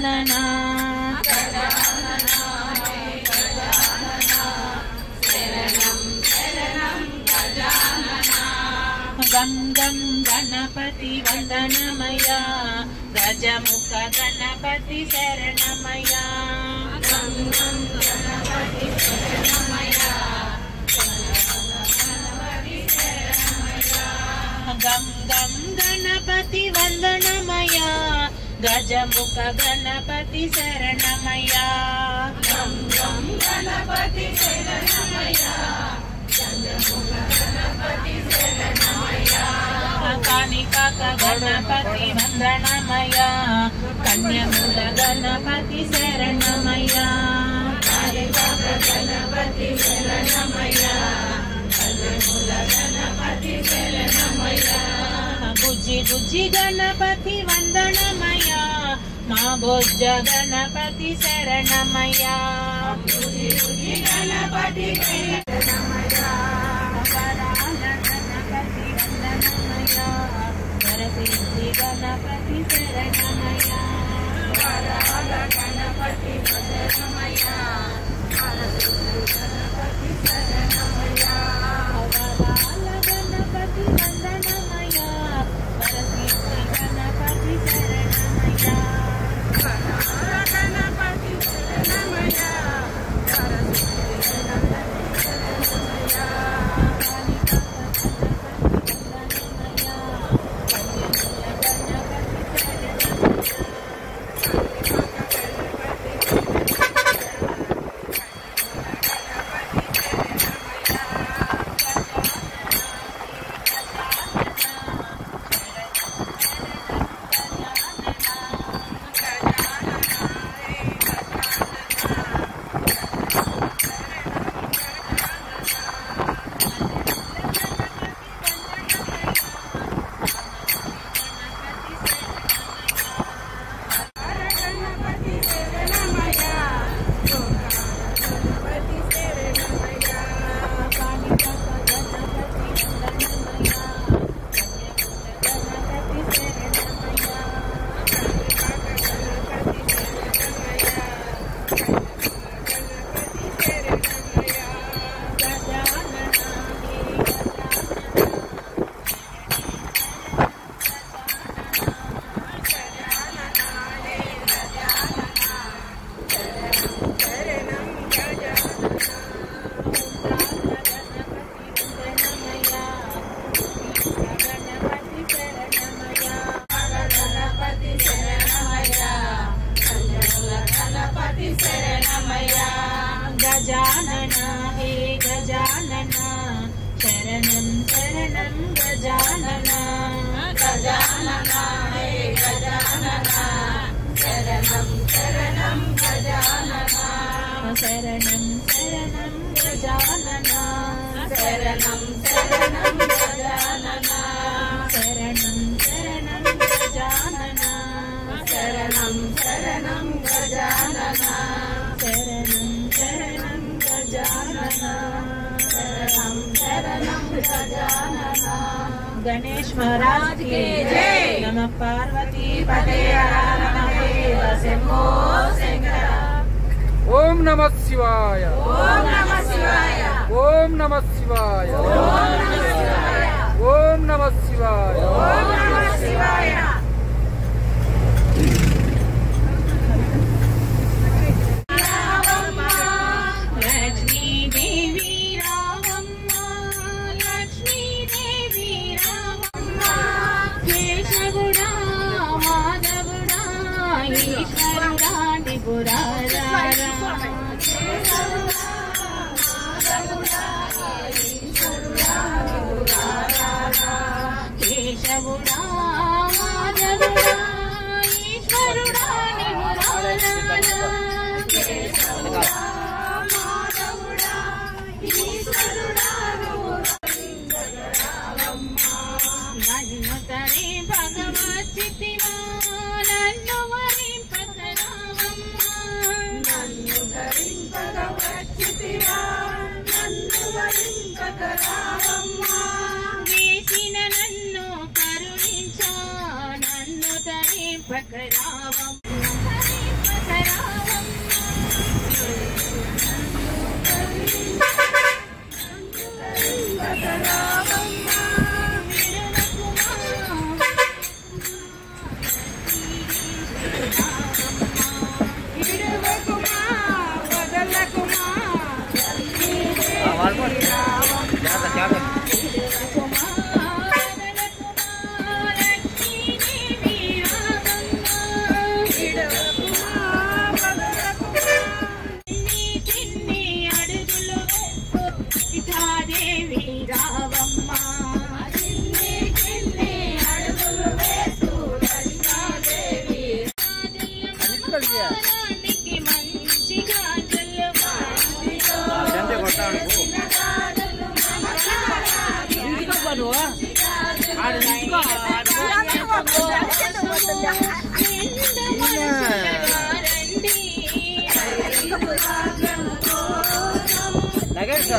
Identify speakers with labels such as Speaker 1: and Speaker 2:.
Speaker 1: गजानना गं गं गणपति वंदनमया गजमुख गणपति शरणमया गं गं गणपति शरणमया गं गं गणपति वंदनमया गजमुख गणपति शरणमया गं गं गणपति शरणमया गजमुख गणपति शरणमया कानिकाक गणपति वंदनमया कन्यामूल गणपति शरणमया कानिकाक गणपति शरणमया कन्यामूल गणपति शरणमया बुज्जि बुज्जि गणपति वंदनमया मां भोज गणपति शरणमया बुज्जि बुज्जि गणपति शरणमया गणपति वंदनमया सरस्वती गणपति शरणमया गणपति वंदनमया गणपति शरणमया गणपति वंदनमया सरस्वती गणपति शरणमया गणपति शरणमया सरस्वती गजानना हे गजानना शरणं शरणं गजानना गजानना हे गजानना शरणं शरणं गजानना शरणं शरणं गजानना शरणं शरणं गजानना शरणं शरणं गजानना शरणं शरणं गजानना शरणं शरणं गजानना शरणं शरणं गजानना गणेश महाराज की जय। नमः पार्वती पते हर महादेव शंभो शंकर।
Speaker 2: ओम नमः शिवाय
Speaker 1: ओम नमः शिवाय
Speaker 2: ओम नमः शिवाय
Speaker 1: ओम नमः शिवाय
Speaker 2: ओम नमः शिवाय
Speaker 1: ओम नमः शिवाय। केशवुडा माधवुडा ईश्वरुडा निमुरारा केशवुडा माधवुडा ईश्वरुडा नन्नु तरे भगवच्चितिवा नन्नु वरिंपतरावम्मा नन्नु तरे भगवच्चितिवा नन्नु वरिंपतरावम्मा రాణికి మంచి గాజులు
Speaker 3: లగేజ్